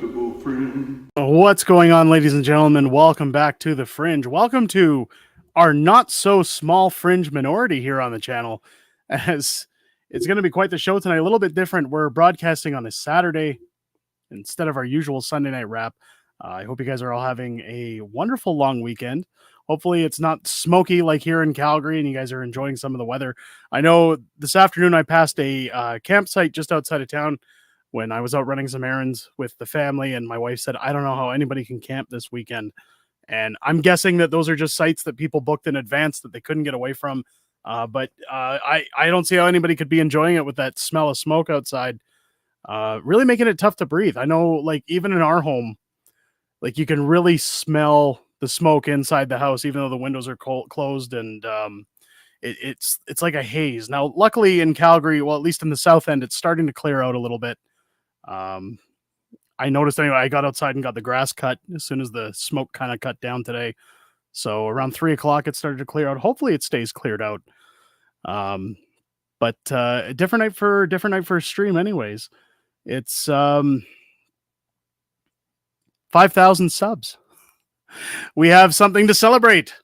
Respectable Fringe. What's going on, ladies and gentlemen? Welcome back to The Fringe. Welcome to our not-so-small fringe minority here on the channel, as it's going to be quite the show tonight. A little bit different. We're broadcasting on a Saturday instead of our usual Sunday night wrap. I hope you guys are all having a wonderful long weekend. Hopefully it's not smoky like here in Calgary and you guys are enjoying some of the weather. I know this afternoon I passed a campsite just outside of town when I was out running some errands with the family, and my wife said, I don't know how anybody can camp this weekend. And I'm guessing that those are just sites that people booked in advance that they couldn't get away from. But I don't see how anybody could be enjoying it with that smell of smoke outside. Really making it tough to breathe. I know, like, even in our home, like, you can really smell the smoke inside the house, even though the windows are closed, and it's like a haze. Now, luckily in Calgary, well, at least in the south end, it's starting to clear out a little bit. I noticed anyway, I got outside and got the grass cut as soon as the smoke kind of cut down today. So around 3 o'clock, it started to clear out. Hopefully it stays cleared out. But a different night for a stream anyways. It's 5,000 subs. We have something to celebrate.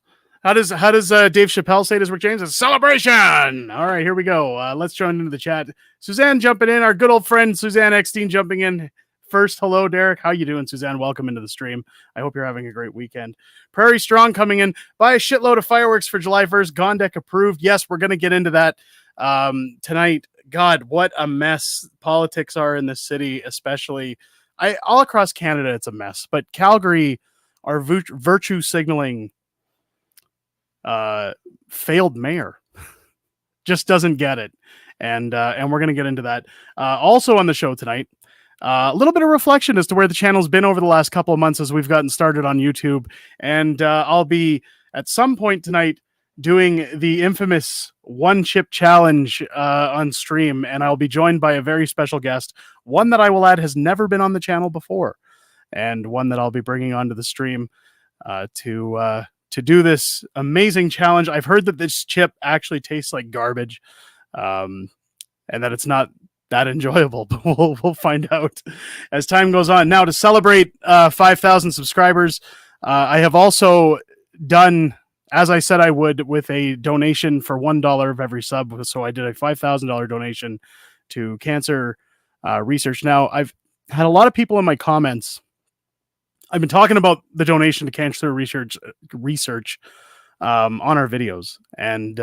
How does Dave Chappelle say it as Rick James? A celebration! All right, here we go. Let's join into the chat. Suzanne jumping in. Our good old friend Suzanne Eckstein jumping in first. Hello, Derek. How you doing, Suzanne? Welcome into the stream. I hope you're having a great weekend. Prairie Strong coming in. Buy a shitload of fireworks for July 1st. Gondek approved. Yes, we're going to get into that tonight. God, what a mess politics are in this city, especially. All across Canada, it's a mess. But Calgary, our virtue signaling failed mayor just doesn't get it, and we're going to get into that. Also on the show tonight, a little bit of reflection as to where the channel's been over the last couple of months as we've gotten started on YouTube, and I'll be at some point tonight doing the infamous one chip challenge on stream, and I'll be joined by a very special guest, one that I will add has never been on the channel before, and one that I'll be bringing onto the stream to do this amazing challenge. I've heard that this chip actually tastes like garbage, and that it's not that enjoyable, but we'll find out as time goes on. Now, to celebrate 5,000 subscribers, I have also done, as I said I would, with a donation for $1 of every sub. So I did a $5,000 donation to cancer research. Now, I've had a lot of people in my comments. I've been talking about the donation to cancer research on our videos. And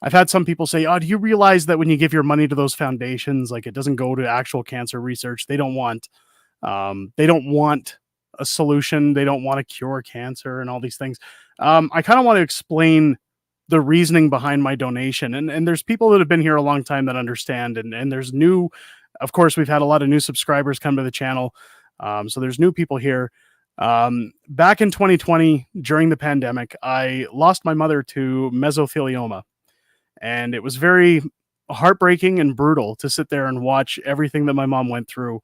I've had some people say, oh, do you realize that when you give your money to those foundations, like, it doesn't go to actual cancer research? They don't want a solution. They don't want to cure cancer and all these things. I kind of want to explain the reasoning behind my donation. And there's people that have been here a long time that understand. And there's of course, we've had a lot of new subscribers come to the channel. So there's new people here. Back in 2020, during the pandemic, I lost my mother to mesothelioma. And it was very heartbreaking and brutal to sit there and watch everything that my mom went through.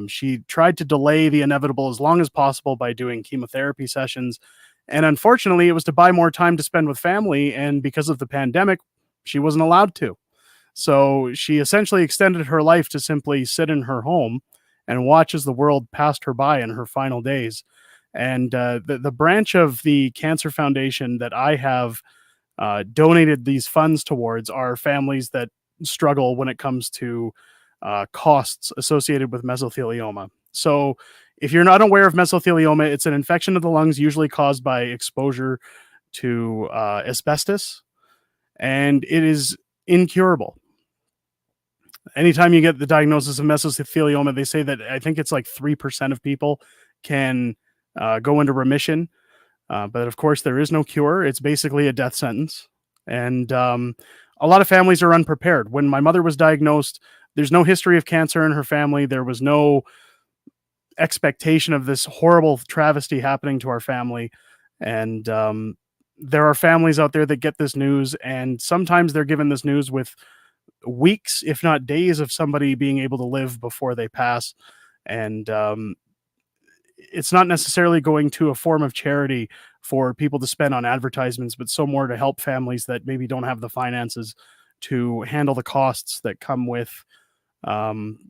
She tried to delay the inevitable as long as possible by doing chemotherapy sessions. And unfortunately, it was to buy more time to spend with family. And because of the pandemic, she wasn't allowed to. So she essentially extended her life to simply sit in her home and watch as the world passed her by in her final days. And the branch of the Cancer Foundation that I have donated these funds towards are families that struggle when it comes to costs associated with mesothelioma. So if you're not aware of mesothelioma, it's an infection of the lungs usually caused by exposure to asbestos, and it is incurable. Anytime you get the diagnosis of mesothelioma, they say that I think it's like 3% of people can go into remission. But of course, there is no cure. It's basically a death sentence. And a lot of families are unprepared. When my mother was diagnosed, there's no history of cancer in her family. There was no expectation of this horrible travesty happening to our family. And there are families out there that get this news, and sometimes they're given this news with weeks, if not days, of somebody being able to live before they pass. And it's not necessarily going to a form of charity for people to spend on advertisements, but so more to help families that maybe don't have the finances to handle the costs that come with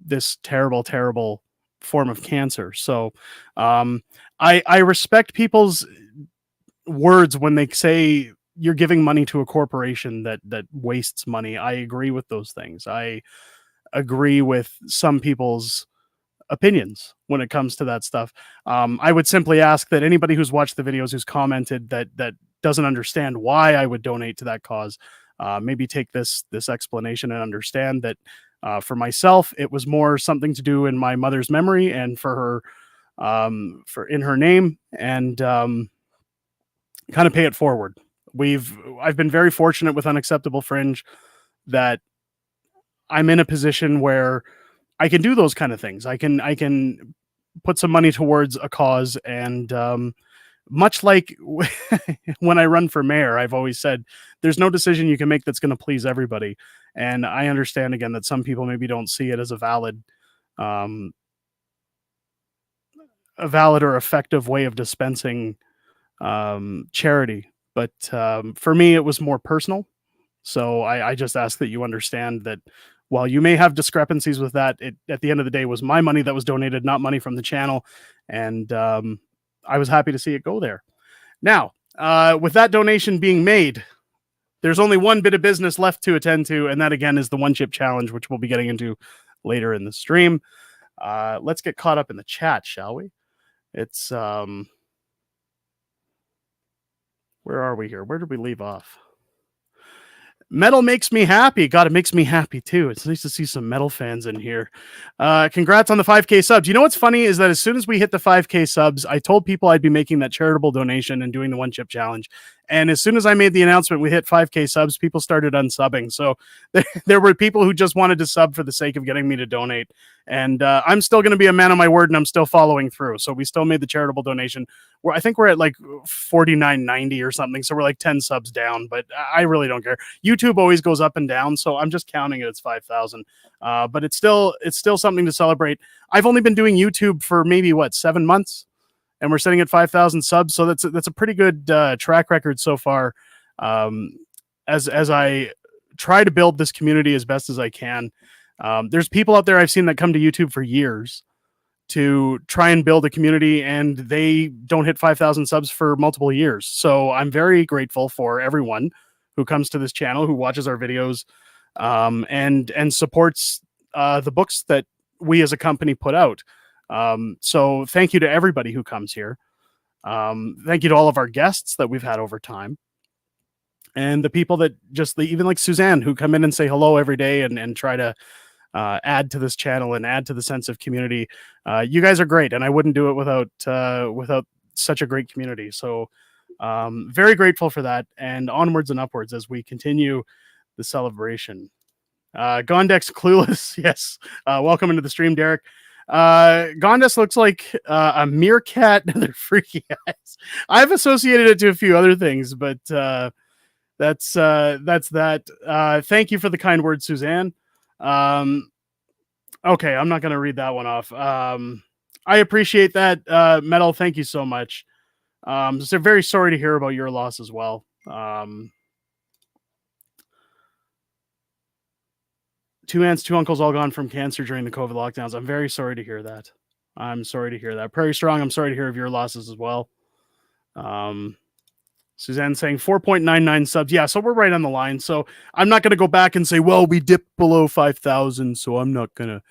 this terrible, terrible form of cancer. So I respect people's words when they say you're giving money to a corporation that wastes money. I agree with those things. I agree with some people's opinions when it comes to that stuff. I would simply ask that anybody who's watched the videos, who's commented that doesn't understand why I would donate to that cause, maybe take this explanation and understand that for myself, it was more something to do in my mother's memory and for her, for in her name, and kind of pay it forward. I've been very fortunate with Unacceptable Fringe that I'm in a position where I can do those kind of things. I can put some money towards a cause, and much like when I run for mayor, I've always said there's no decision you can make that's going to please everybody. And I understand again that some people maybe don't see it as um, a valid or effective way of dispensing charity. But for me, it was more personal. So I just ask that you understand that while you may have discrepancies with that, it at the end of the day was my money that was donated, not money from the channel, and I was happy to see it go there. Now, with that donation being made, there's only one bit of business left to attend to, and that again is the one chip challenge, which we'll be getting into later in the stream. Let's get caught up in the chat, shall we? It's where are we here? Where did we leave off? Metal makes me happy. God, it makes me happy too. It's nice to see some metal fans in here. Congrats on the 5K subs. You know what's funny is that as soon as we hit the 5K subs, I told people I'd be making that charitable donation and doing the one chip challenge. And as soon as I made the announcement we hit 5K subs, people started unsubbing. So there were people who just wanted to sub for the sake of getting me to donate. And I'm still going to be a man of my word, and I'm still following through. So we still made the charitable donation. I think we're at like 49.90 or something. So we're like 10 subs down, but I really don't care. YouTube always goes up and down, so I'm just counting it as 5,000. But it's still something to celebrate. I've only been doing YouTube for maybe 7 months, and we're sitting at 5,000 subs. So that's a pretty good track record so far. As I try to build this community as best as I can. There's people out there I've seen that come to YouTube for years to try and build a community, and they don't hit 5,000 subs for multiple years. So I'm very grateful for everyone who comes to this channel, who watches our videos, and supports the books that we as a company put out. So thank you to everybody who comes here. Thank you to all of our guests that we've had over time. And the people that even like Suzanne, who come in and say hello every day and try to add to this channel and add to the sense of community. You guys are great, and I wouldn't do it without such a great community. So very grateful for that, and onwards and upwards as we continue the celebration. Gondex Clueless, yes. Welcome into the stream, Derek. Gondex looks like a meerkat and their freaky eyes. I've associated it to a few other things, but that's that. Thank you for the kind words, Suzanne. Okay, I'm not going to read that one off. I appreciate that, Metal. Thank you so much. So very sorry to hear about your loss as well. Two aunts, two uncles all gone from cancer during the COVID lockdowns. I'm very sorry to hear that. I'm sorry to hear that. Prairie Strong, I'm sorry to hear of your losses as well. Suzanne saying 4.99 subs. Yeah, so we're right on the line. So I'm not going to go back and say, well, we dipped below 5,000, so I'm not going to.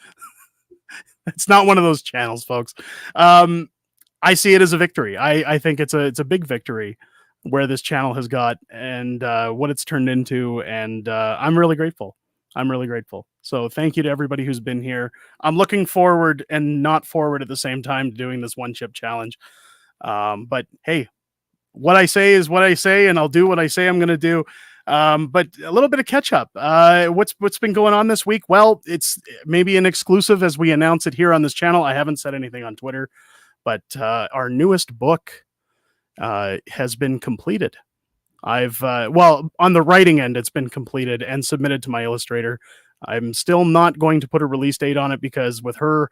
It's not one of those channels, folks. I see it as a victory. I think it's a big victory where this channel has got and what it's turned into. And I'm really grateful. I'm really grateful. So thank you to everybody who's been here. I'm looking forward and not forward at the same time to doing this one chip challenge. But hey, what I say is what I say, and I'll do what I say I'm going to do. But a little bit of catch up. What's been going on this week? Well, it's maybe an exclusive as we announce it here on this channel. I haven't said anything on Twitter, but our newest book has been completed. Well, on the writing end, it's been completed and submitted to my illustrator. I'm still not going to put a release date on it because with her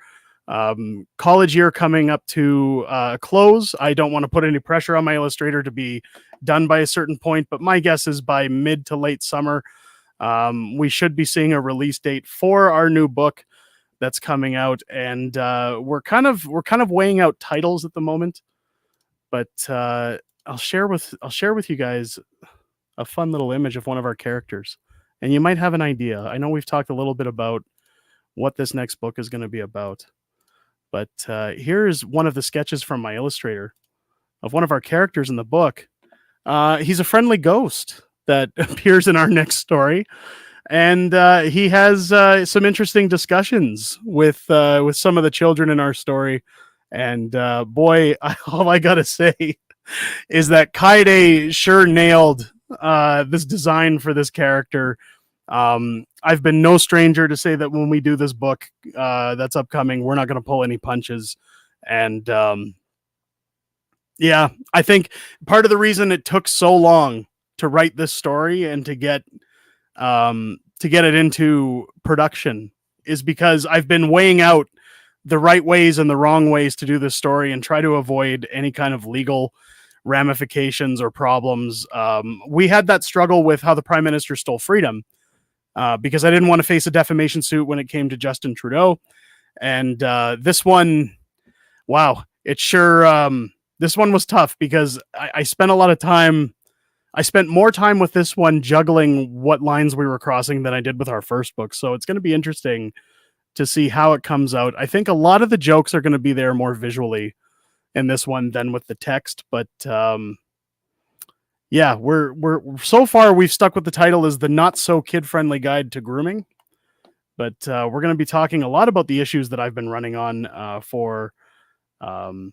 college year coming up to a close, I don't want to put any pressure on my illustrator to be done by a certain point, but my guess is by mid to late summer, we should be seeing a release date for our new book that's coming out, and we're kind of weighing out titles at the moment. But I'll share with you guys a fun little image of one of our characters, and you might have an idea. I know we've talked a little bit about what this next book is going to be about, but here's one of the sketches from my illustrator of one of our characters in the book. He's a friendly ghost that appears in our next story, and he has some interesting discussions with some of the children in our story. And boy, all I gotta say is that Kaide sure nailed this design for this character. I've been no stranger to say that when we do this book that's upcoming, we're not going to pull any punches. And yeah, I think part of the reason it took so long to write this story and to get it into production is because I've been weighing out the right ways and the wrong ways to do this story and try to avoid any kind of legal ramifications or problems. We had that struggle with how the Prime Minister stole freedom because I didn't want to face a defamation suit when it came to Justin Trudeau. And this one, wow, it sure, this one was tough because I spent a lot of time. I spent more time with this one juggling what lines we were crossing than I did with our first book. So it's going to be interesting to see how it comes out. I think a lot of the jokes are going to be there more visually in this one than with the text. But yeah, we're so far we've stuck with the title as the not so kid friendly guide to grooming. But we're going to be talking a lot about the issues that I've been running on for the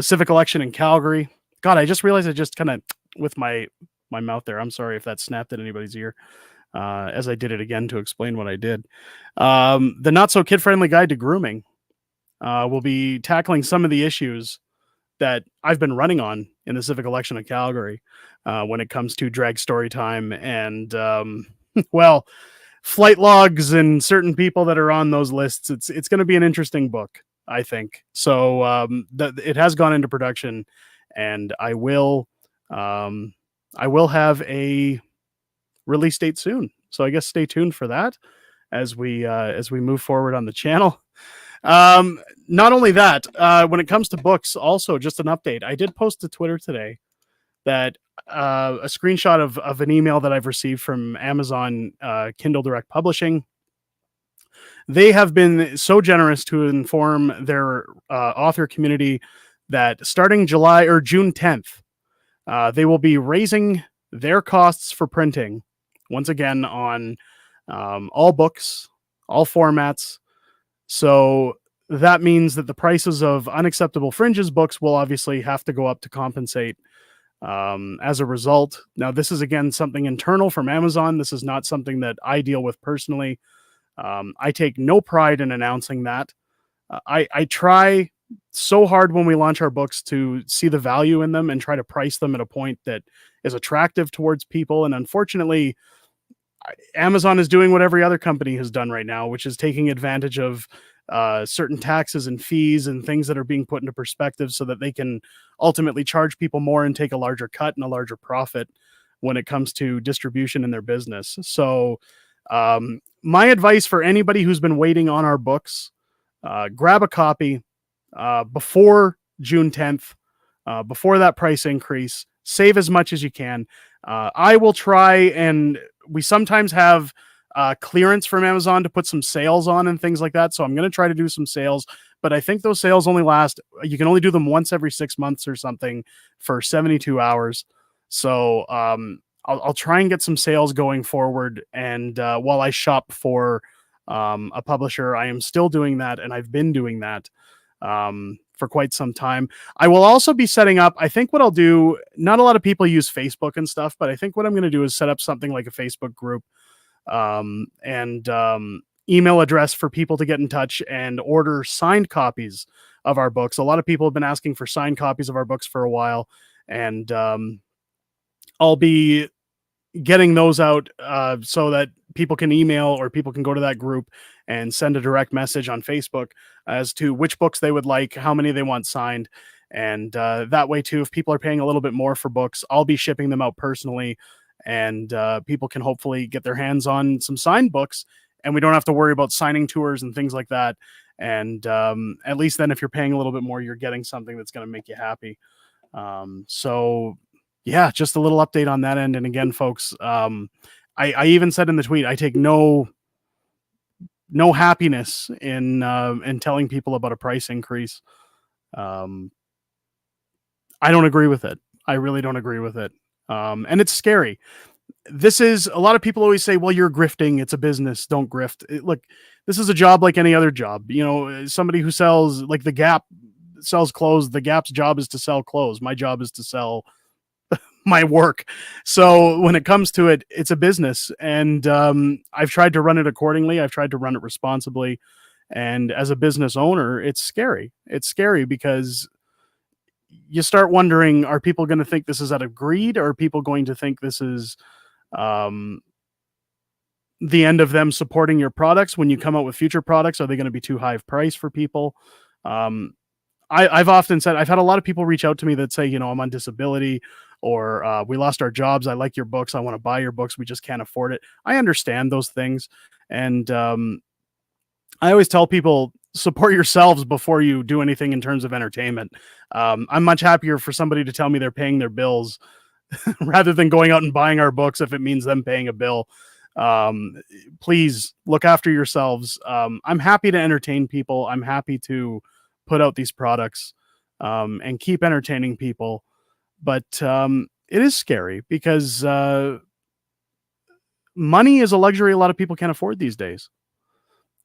civic election in Calgary. God, I just realized I just kind of with my mouth there. I'm sorry if that snapped at anybody's ear. As I did it again to explain what I did. The not so kid friendly guide to grooming will be tackling some of the issues that I've been running on in the civic election of Calgary when it comes to drag story time and well, flight logs and certain people that are on those lists. It's going to be an interesting book, I think. So it has gone into production, and I will have a release date soon. So I guess stay tuned for that as we move forward on the channel. Not only that, when it comes to books, also just an update. I did post to Twitter today that a screenshot of an email that I've received from Amazon Kindle Direct Publishing. They have been so generous to inform their author community that starting July or June 10th, they will be raising their costs for printing once again on all books, all formats. So that means that the prices of Unacceptable Fringes books will obviously have to go up to compensate as a result. Now, this is again something internal from Amazon. This is not something that I deal with personally. I take no pride in announcing that. I try so hard when we launch our books to see the value in them and try to price them at a point that is attractive towards people. And unfortunately, Amazon is doing what every other company has done right now, which is taking advantage of certain taxes and fees and things that are being put into perspective so that they can ultimately charge people more and take a larger cut and a larger profit when it comes to distribution in their business. So my advice for anybody who's been waiting on our books, grab a copy before June 10th, before that price increase. Save as much as you can. I will try, and we sometimes have clearance from Amazon to put some sales on and things like that. So I'm going to try to do some sales, but I think those sales only last, you can only do them once every 6 months or something for 72 hours. So I'll try and get some sales going forward. And while I shop for a publisher, I am still doing that, and I've been doing that for quite some time. I will also be setting up, I think what I'll do, not a lot of people use Facebook and stuff, but I think what I'm going to do is set up something like a Facebook group and email address for people to get in touch and order signed copies of our books. A lot of people have been asking for signed copies of our books for a while, and I'll be getting those out so that people can email or people can go to that group and send a direct message on Facebook as to which books they would like, how many they want signed. And that way too, if people are paying a little bit more for books, I'll be shipping them out personally, and people can hopefully get their hands on some signed books and we don't have to worry about signing tours and things like that. And at least then, if you're paying a little bit more, you're getting something that's going to make you happy. So yeah, just a little update on that end. And again, folks, I even said in the tweet, I take no happiness in telling people about a price increase. I don't agree with it. I really don't agree with it. And it's scary. This is a lot of people always say, well, you're grifting. It's a business. Don't grift. Look, this is a job like any other job. You know, somebody who sells, like the Gap sells clothes. The Gap's job is to sell clothes. My job is to sell my work. So when it comes to it, it's a business. And I've tried to run it accordingly. I've tried to run it responsibly. And as a business owner, it's scary. It's scary because you start wondering, are people going to think this is out of greed? Or are people going to think this is um, the end of them supporting your products when you come out with future products? Are they going to be too high of price for people? I've often said, I've had a lot of people reach out to me that say, you know, I'm on disability, or we lost our jobs. I like your books. I want to buy your books. We just can't afford it. I understand those things. And I always tell people, support yourselves before you do anything in terms of entertainment. I'm much happier for somebody to tell me they're paying their bills rather than going out and buying our books if it means them paying a bill. Please look after yourselves. I'm happy to entertain people. I'm happy to put out these products and keep entertaining people. But it is scary because money is a luxury a lot of people can't afford these days.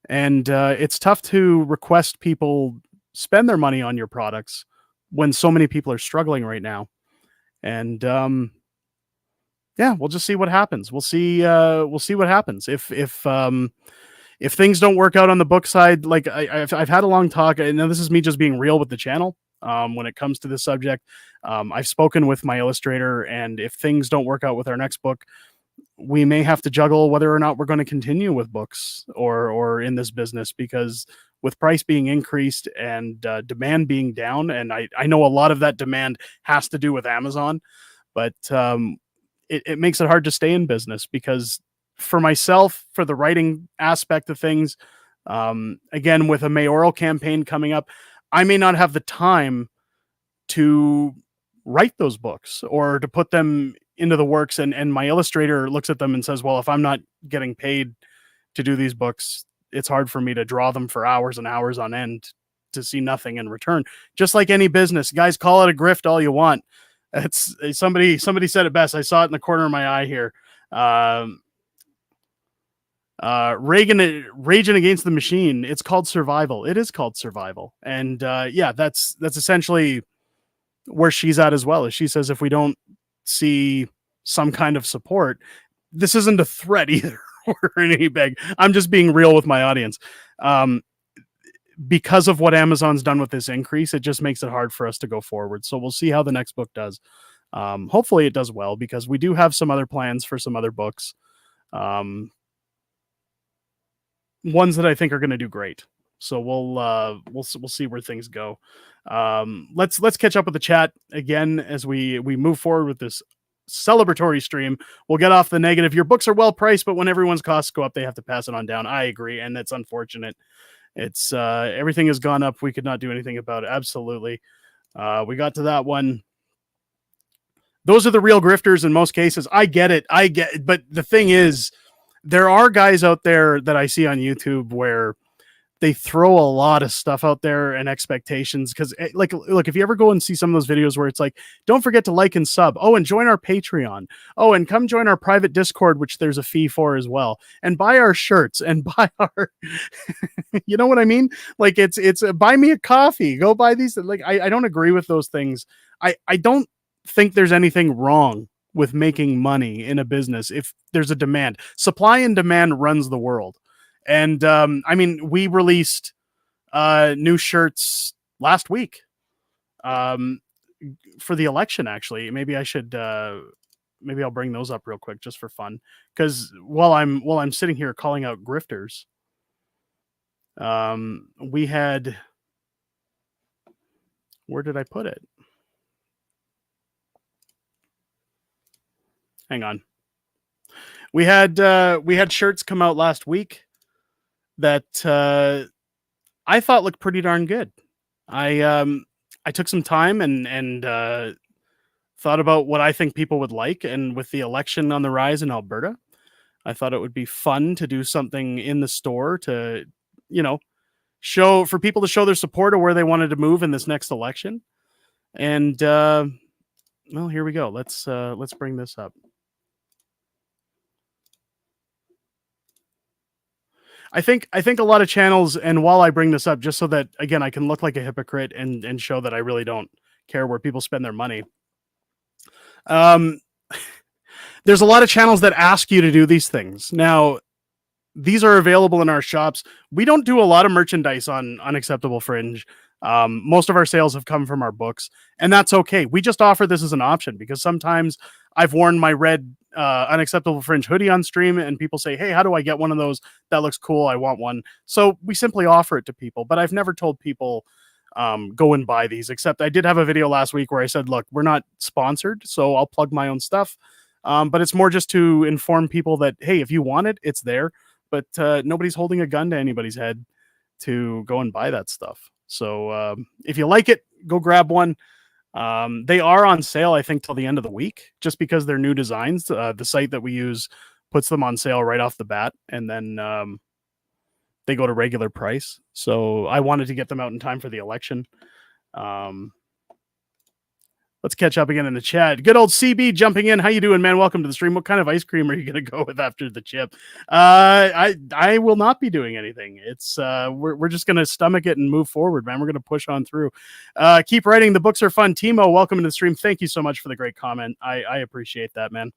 And it's tough to request people spend their money on your products when so many people are struggling right now. And yeah, we'll just see what happens. We'll see what happens if things don't work out on the book side. Like I've had a long talk, and this is me just being real with the channel. When it comes to this subject, I've spoken with my illustrator, and if things don't work out with our next book, we may have to juggle whether or not we're going to continue with books or in this business, because with price being increased and demand being down, and I know a lot of that demand has to do with Amazon, but it makes it hard to stay in business, because for myself, for the writing aspect of things, again, with a mayoral campaign coming up, I may not have the time to write those books or to put them into the works. And my illustrator looks at them and says, well, if I'm not getting paid to do these books, it's hard for me to draw them for hours and hours on end to see nothing in return. Just like any business, guys, call it a grift all you want. It's somebody said it best. I saw it in the corner of my eye here. Raging Against the Machine. It's called survival. It is called survival. And yeah, that's essentially where she's at as well. As she says, if we don't see some kind of support, this isn't a threat either or any big. I'm just being real with my audience. Because of what Amazon's done with this increase, it just makes it hard for us to go forward. So we'll see how the next book does. Hopefully it does well, because we do have some other plans for some other books. Ones that I think are going to do great. So we'll see where things go. Let's catch up with the chat again as we move forward with this celebratory stream. We'll get off the negative. Your books are well priced, but when everyone's costs go up, they have to pass it on down. I agree, and it's unfortunate. It's everything has gone up. We could not do anything about it. Absolutely. We got to that one. Those are the real grifters in most cases. I get it. But the thing is, there are guys out there that I see on YouTube where they throw a lot of stuff out there and expectations. Because like, look, if you ever go and see some of those videos where it's like, don't forget to like and sub. Oh, and join our Patreon. Oh, and come join our private Discord, which there's a fee for as well. And buy our shirts and buy our, you know what I mean? Like it's buy me a coffee. Go buy these. Like, I don't agree with those things. I don't think there's anything wrong with making money in a business if there's a demand. Supply and demand runs the world. And I mean, we released new shirts last week for the election. Actually, maybe I should maybe I'll bring those up real quick just for fun, because while I'm sitting here calling out grifters, we had, where did I put it? Hang on. We had shirts come out last week. that I thought looked pretty darn good. I took some time and thought about what I think people would like, and with the election on the rise in Alberta, I thought it would be fun to do something in the store to, you know, show for people to show their support of where they wanted to move in this next election. And well, here we go. Let's bring this up. I think a lot of channels, and while I bring this up, just so that again I can look like a hypocrite and show that I really don't care where people spend their money. Um, there's a lot of channels that ask you to do these things. Now, these are available in our shops. We don't do a lot of merchandise on Unacceptable Fringe. Most of our sales have come from our books, and that's okay. We just offer this as an option because sometimes I've worn my red Unacceptable Fringe hoodie on stream, and people say, "Hey, how do I get one of those? That looks cool. I want one." So we simply offer it to people. But I've never told people go and buy these. Except I did have a video last week where I said, "Look, we're not sponsored, so I'll plug my own stuff." But it's more just to inform people that, hey, if you want it, it's there. But nobody's holding a gun to anybody's head to go and buy that stuff. So if you like it, go grab one. They are on sale, I think, till the end of the week, just because they're new designs. The site that we use puts them on sale right off the bat, and then they go to regular price. So I wanted to get them out in time for the election. Let's catch up again in the chat. Good old CB jumping in. How you doing, man? Welcome to the stream. What kind of ice cream are you going to go with after the chip? I will not be doing anything. It's we're just going to stomach it and move forward, man. We're going to push on through. Keep writing. The books are fun. Timo, welcome to the stream. Thank you so much for the great comment. I appreciate that, man.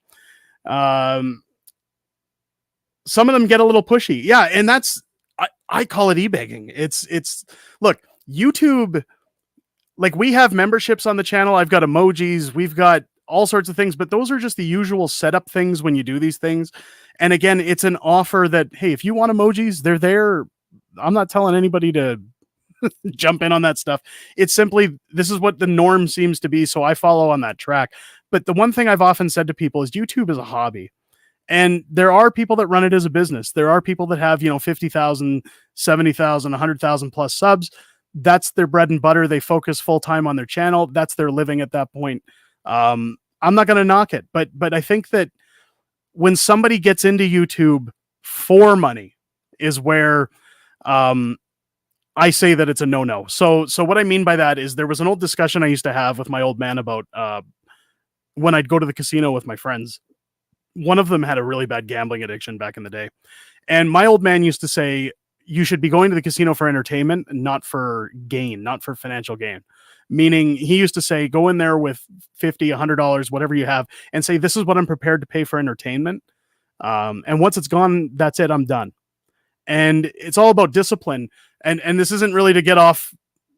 Some of them get a little pushy. Yeah, and that's I call it e-begging. It's look, YouTube. Like, we have memberships on the channel. I've got emojis. We've got all sorts of things, but those are just the usual setup things when you do these things. And again, it's an offer that, hey, if you want emojis, they're there. I'm not telling anybody to jump in on that stuff. It's simply, this is what the norm seems to be. So I follow on that track. But the one thing I've often said to people is YouTube is a hobby. And there are people that run it as a business. There are people that have, 50,000, 70,000, 100,000 plus subs. That's their bread and butter. They focus full time on their channel. That's their living at that point. I'm not going to knock it, but I think that when somebody gets into YouTube for money is where I say that it's a no-no. So what I mean by that is there was an old discussion I used to have with my old man about when I'd go to the casino with my friends. One of them had a really bad gambling addiction back in the day. And my old man used to say, you should be going to the casino for entertainment, not for gain, not for financial gain. Meaning, he used to say, go in there with $50, $100, whatever you have, and say, this is what I'm prepared to pay for entertainment. And once it's gone, that's it, I'm done. And it's all about discipline. And this isn't really to get off,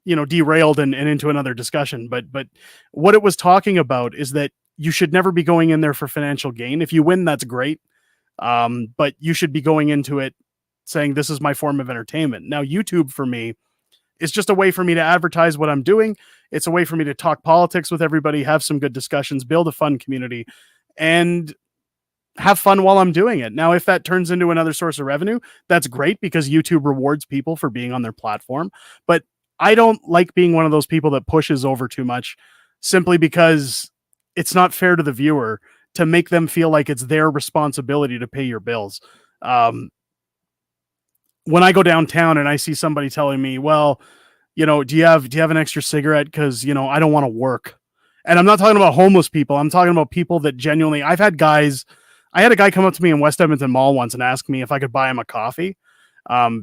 derailed and into another discussion. But what it was talking about is that you should never be going in there for financial gain. If you win, that's great. But you should be going into it saying, this is my form of entertainment. Now, YouTube for me is just a way for me to advertise what I'm doing. It's a way for me to talk politics with everybody, have some good discussions, build a fun community, and have fun while I'm doing it. Now, if that turns into another source of revenue, that's great because YouTube rewards people for being on their platform. But I don't like being one of those people that pushes over too much simply because it's not fair to the viewer to make them feel like it's their responsibility to pay your bills. When I go downtown and I see somebody telling me, well, do you have an extra cigarette? Cause I don't want to work. And I'm not talking about homeless people. I'm talking about people that genuinely, I had a guy come up to me in West Edmonton Mall once and ask me if I could buy him a coffee.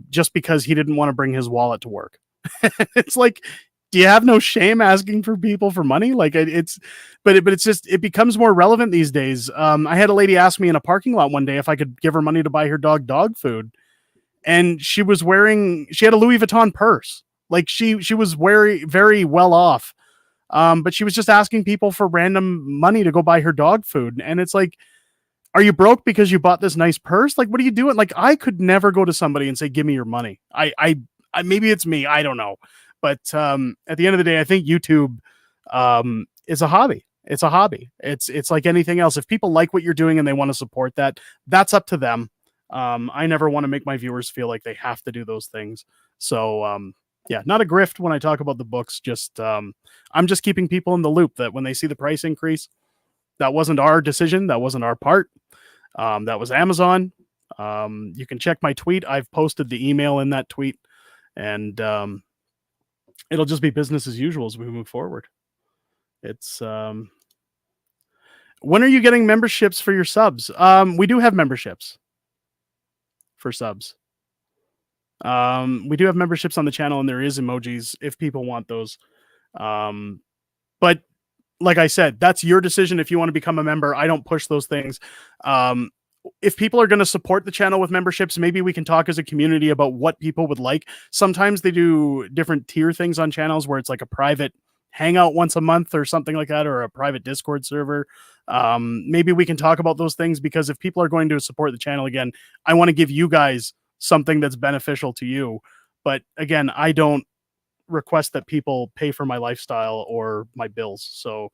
Just because he didn't want to bring his wallet to work. It's like, do you have no shame asking for people for money? Like it's just, it becomes more relevant these days. I had a lady ask me in a parking lot one day if I could give her money to buy her dog food. And she had a Louis Vuitton purse. Like she was very, very well off. But she was just asking people for random money to go buy her dog food. And it's like, are you broke because you bought this nice purse? Like, what are you doing? Like, I could never go to somebody and say, give me your money. I maybe it's me. I don't know. But at the end of the day, I think YouTube is a hobby. It's a hobby. It's like anything else. If people like what you're doing and they want to support that, that's up to them. I never want to make my viewers feel like they have to do those things. So, yeah, not a grift when I talk about the books. Just I'm just keeping people in the loop that when they see the price increase, that wasn't our decision. That wasn't our part. That was Amazon. You can check my tweet. I've posted the email in that tweet, and it'll just be business as usual as we move forward. It's when are you getting memberships for your subs? We do have memberships for subs. We do have memberships on the channel, and there is emojis if people want those. But like I said, that's your decision if you want to become a member. I don't push those things. If people are going to support the channel with memberships, maybe we can talk as a community about what people would like. Sometimes they do different tier things on channels where it's like a private hangout once a month or something like that, or a private Discord server. Maybe we can talk about those things, because if people are going to support the channel, again, I want to give you guys something that's beneficial to you. But again, I don't request that people pay for my lifestyle or my bills. So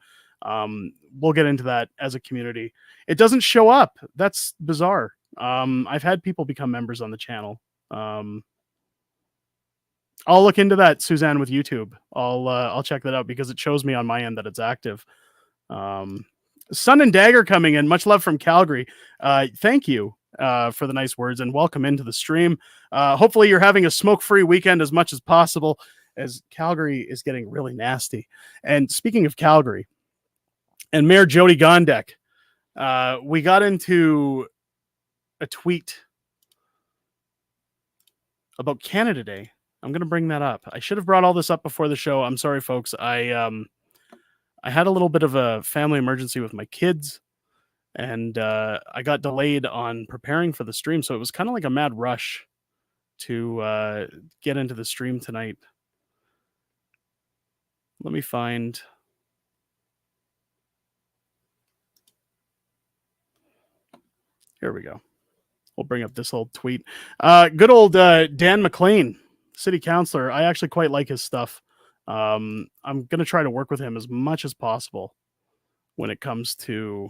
we'll get into that as a community. It doesn't show up. That's bizarre. I've had people become members on the channel. I'll look into that, Suzanne, with YouTube. I'll check that out, because it shows me on my end that it's active. Sun and Dagger coming in. Much love from Calgary. Thank you for the nice words, and welcome into the stream. Hopefully you're having a smoke-free weekend as much as possible, as Calgary is getting really nasty. And speaking of Calgary and Mayor Jody Gondek, we got into a tweet about Canada Day. I'm going to bring that up. I should have brought all this up before the show. I'm sorry, folks. I had a little bit of a family emergency with my kids, and I got delayed on preparing for the stream. So it was kind of like a mad rush to get into the stream tonight. Let me find. Here we go. We'll bring up this old tweet. Good old Dan McLean, city councilor. I actually quite like his stuff. I'm going to try to work with him as much as possible when it comes to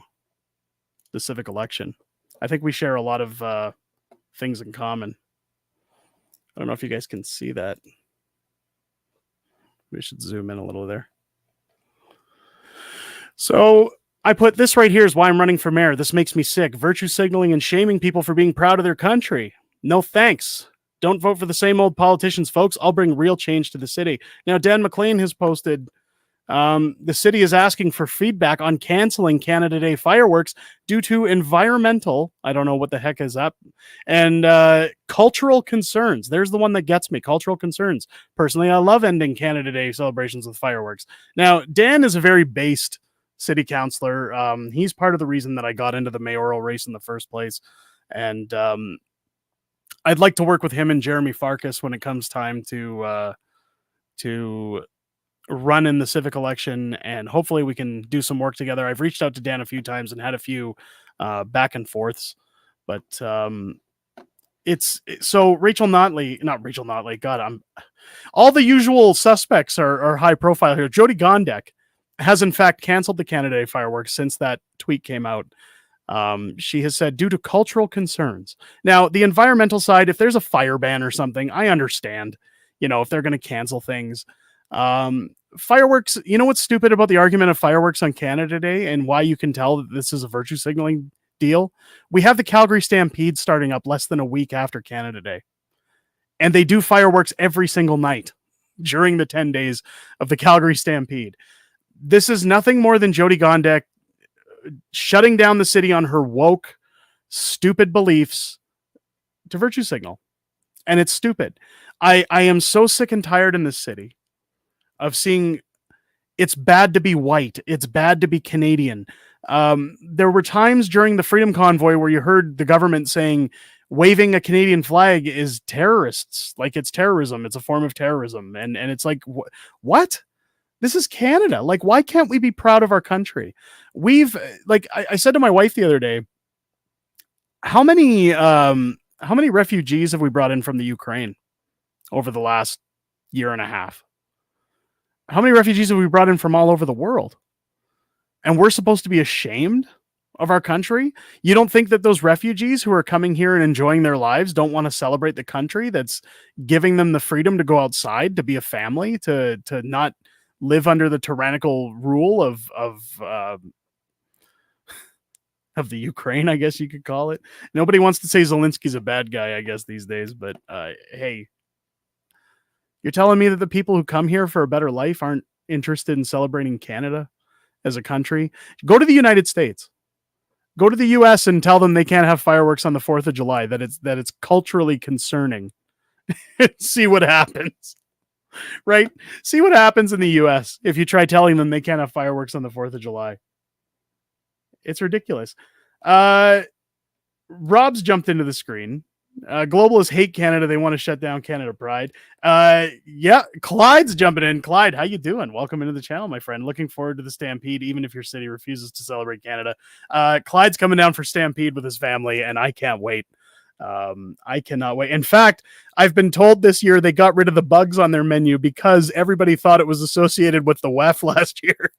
the civic election. I think we share a lot of things in common. I don't know if you guys can see that. We should zoom in a little there. So I put this right here is why I'm running for mayor. This makes me sick. Virtue signaling and shaming people for being proud of their country. No thanks. Don't vote for the same old politicians, folks. I'll bring real change to the city. Now, Dan McLean has posted, the city is asking for feedback on canceling Canada Day fireworks due to environmental, I don't know what the heck is that, and cultural concerns. There's the one that gets me, cultural concerns. Personally, I love ending Canada Day celebrations with fireworks. Now, Dan is a very based city councilor. He's part of the reason that I got into the mayoral race in the first place. And I'd like to work with him and Jeremy Farkas when it comes time to run in the civic election, and hopefully we can do some work together. I've reached out to Dan a few times and had a few back and forths, but it's so not Rachel Notley. God, all the usual suspects are high profile here. Jody Gondek has in fact canceled the Canada Day fireworks since that tweet came out. She has said due to cultural concerns. Now, the environmental side, if there's a fire ban or something, I understand, if they're going to cancel things. Fireworks, you know what's stupid about the argument of fireworks on Canada Day and why you can tell that this is a virtue signaling deal? We have the Calgary Stampede starting up less than a week after Canada Day. And they do fireworks every single night during the 10 days of the Calgary Stampede. This is nothing more than Jody Gondek shutting down the city on her woke, stupid beliefs to virtue signal. And it's stupid. I am so sick and tired in this city of seeing it's bad to be white. It's bad to be Canadian. There were times during the Freedom Convoy where you heard the government saying waving a Canadian flag is terrorists. Like it's terrorism. It's a form of terrorism. And it's like, what? This is Canada. Like, why can't we be proud of our country? I said to my wife the other day, how many refugees have we brought in from the Ukraine over the last year and a half? How many refugees have we brought in from all over the world? And we're supposed to be ashamed of our country. You don't think that those refugees who are coming here and enjoying their lives don't want to celebrate the country that's giving them the freedom to go outside, to be a family, to not live under the tyrannical rule of the Ukraine, I guess you could call it. Nobody wants to say Zelensky's a bad guy, I guess, these days, but hey, you're telling me that the people who come here for a better life aren't interested in celebrating Canada as a country? Go to the United States. Go to the US and tell them they can't have fireworks on the 4th of July, that it's culturally concerning. See what happens. Right? See what happens in the US if you try telling them they can't have fireworks on the 4th of July. It's ridiculous. Rob's jumped into the screen. Globalists hate Canada. They want to shut down Canada Pride. Yeah, Clyde's jumping in. Clyde, how you doing? Welcome into the channel, my friend. Looking forward to the Stampede, even if your city refuses to celebrate Canada. Clyde's coming down for Stampede with his family, and I can't wait. I cannot wait. In fact, I've been told this year they got rid of the bugs on their menu because everybody thought it was associated with the WEF last year.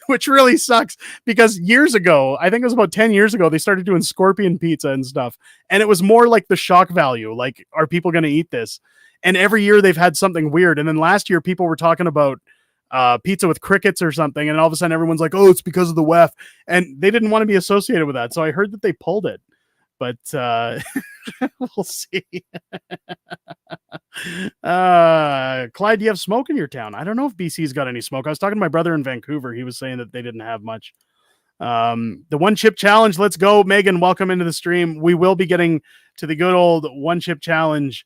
Which really sucks, because years ago, I think it was about 10 years ago, they started doing scorpion pizza and stuff. And it was more like the shock value. Like, are people going to eat this? And every year they've had something weird. And then last year people were talking about pizza with crickets or something. And all of a sudden everyone's like, oh, it's because of the WEF. And they didn't want to be associated with that. So I heard that they pulled it. But we'll see. Clyde, do you have smoke in your town? I don't know if BC's got any smoke. I was talking to my brother in Vancouver. He was saying that they didn't have much. The one chip challenge. Let's go. Megan, welcome into the stream. We will be getting to the good old one chip challenge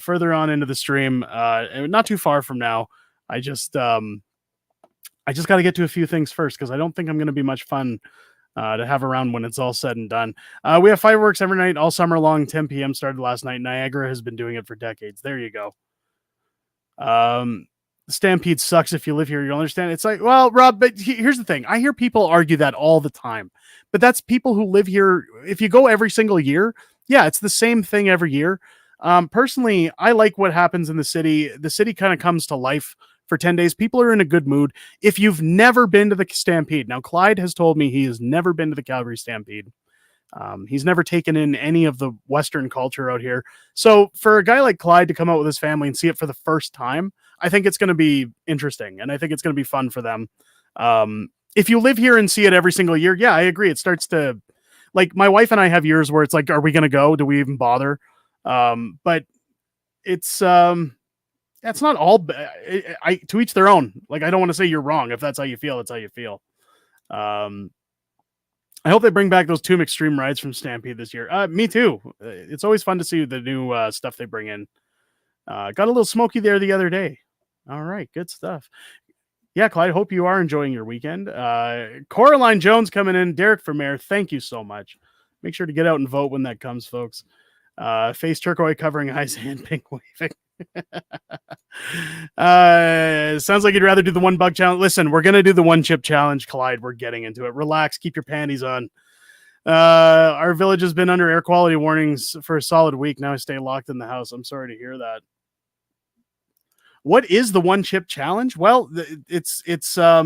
further on into the stream. Not too far from now. I just got to get to a few things first, because I don't think I'm going to be much fun to have around when it's all said and done. We have fireworks every night, all summer long. 10 p.m. started last night. Niagara has been doing it for decades. There you go. Stampede sucks. If you live here, you'll understand. It's like, well, Rob, but here's the thing. I hear people argue that all the time, but that's people who live here. If you go every single year, yeah, it's the same thing every year. Personally, I like what happens in the city. The city kind of comes to life for 10 days. People are in a good mood. If you've never been to the Stampede, now Clyde has told me he has never been to the Calgary Stampede. He's never taken in any of the Western culture out here. So for a guy like Clyde to come out with his family and see it for the first time, I think it's going to be interesting, and I think it's going to be fun for them. If you live here and see it every single year, yeah, I agree. It starts to, like, my wife and I have years where it's like, are we going to go? Do we even bother? But it's not all. To each their own. Like, I don't want to say you're wrong. If that's how you feel, that's how you feel. I hope they bring back those Tomb Extreme rides from Stampede this year. Me too. It's always fun to see the new stuff they bring in. Got a little smoky there the other day. All right, good stuff. Yeah, Clyde, hope you are enjoying your weekend. Coraline Jones coming in. Derek for mayor, thank you so much. Make sure to get out and vote when that comes, folks. Face turquoise covering eyes, hand pink waving. Sounds like you'd rather do the one bug challenge. Listen, we're gonna do the one chip challenge, Clyde. We're getting into it. Relax, keep your panties on. Our village has been under air quality warnings for a solid week. Now I stay locked in the house. I'm sorry to hear that. What is the one chip challenge? Well, it's I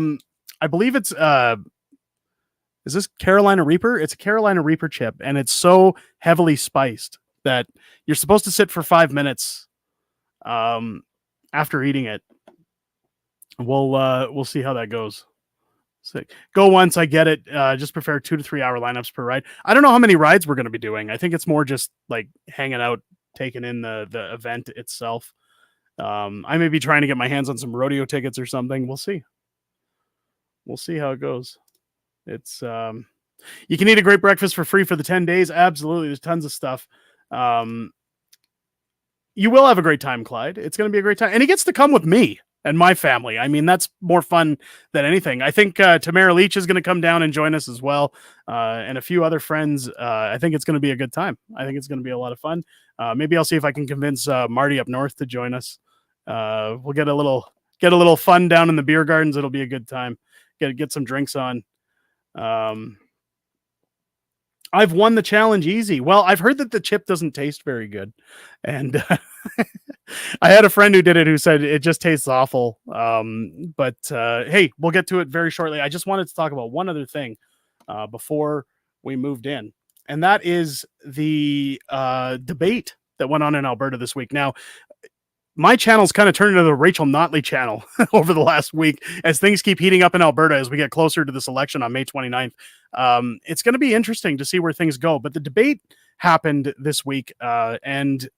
believe it's is this Carolina Reaper? It's a Carolina Reaper chip, and it's so heavily spiced that you're supposed to sit for 5 minutes after eating it. We'll see how that goes. Sick. Go once, I get it. Just prefer 2 to 3 hour lineups per ride. I don't know how many rides we're going to be doing. I think it's more just like hanging out, taking in the event itself. I may be trying to get my hands on some rodeo tickets or something. We'll see. We'll see how it goes. It's you can eat a great breakfast for free for the 10 days. Absolutely. There's tons of stuff. You will have a great time, Clyde. It's going to be a great time. And he gets to come with me and my family. I mean, that's more fun than anything. I think Tamara Leach is going to come down and join us as well. And a few other friends. I think it's going to be a good time. I think it's going to be a lot of fun. Maybe I'll see if I can convince Marty up north to join us. We'll get a little fun down in the beer gardens. It'll be a good time. Get some drinks on. I've won the challenge easy. Well, I've heard that the chip doesn't taste very good. And I had a friend who did it who said it just tastes awful. But hey, we'll get to it very shortly. I just wanted to talk about one other thing before we moved in. And that is the debate that went on in Alberta this week. Now, my channel's kind of turned into the Rachel Notley channel over the last week as things keep heating up in Alberta as we get closer to this election on May 29th. It's going to be interesting to see where things go. But the debate happened this week, and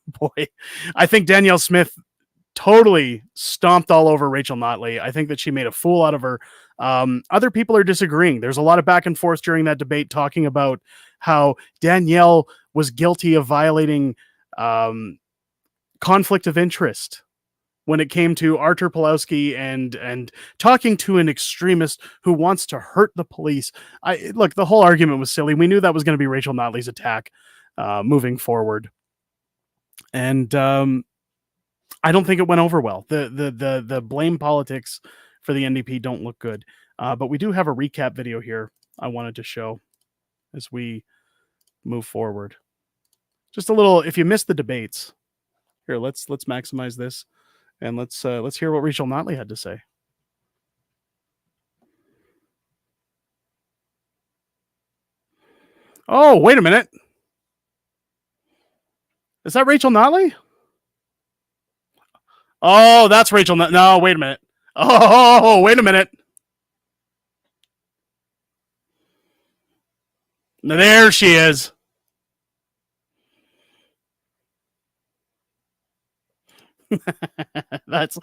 boy, I think Danielle Smith totally stomped all over Rachel Notley. I think that she made a fool out of her. Other people are disagreeing. There's a lot of back and forth during that debate talking about how Danielle was guilty of violating conflict of interest when it came to Artur Pawlowski and talking to an extremist who wants to hurt the police. Look, the whole argument was silly. We knew that was going to be Rachel Notley's attack moving forward. And I don't think it went over well. The blame politics for the NDP don't look good. But we do have a recap video here I wanted to show as we move forward. Just a little, if you missed the debates, here, let's maximize this and let's hear what Rachel Notley had to say. Oh, wait a minute. Is that Rachel Notley? Oh, that's Rachel. No, wait a minute. Oh, wait a minute. There she is. That's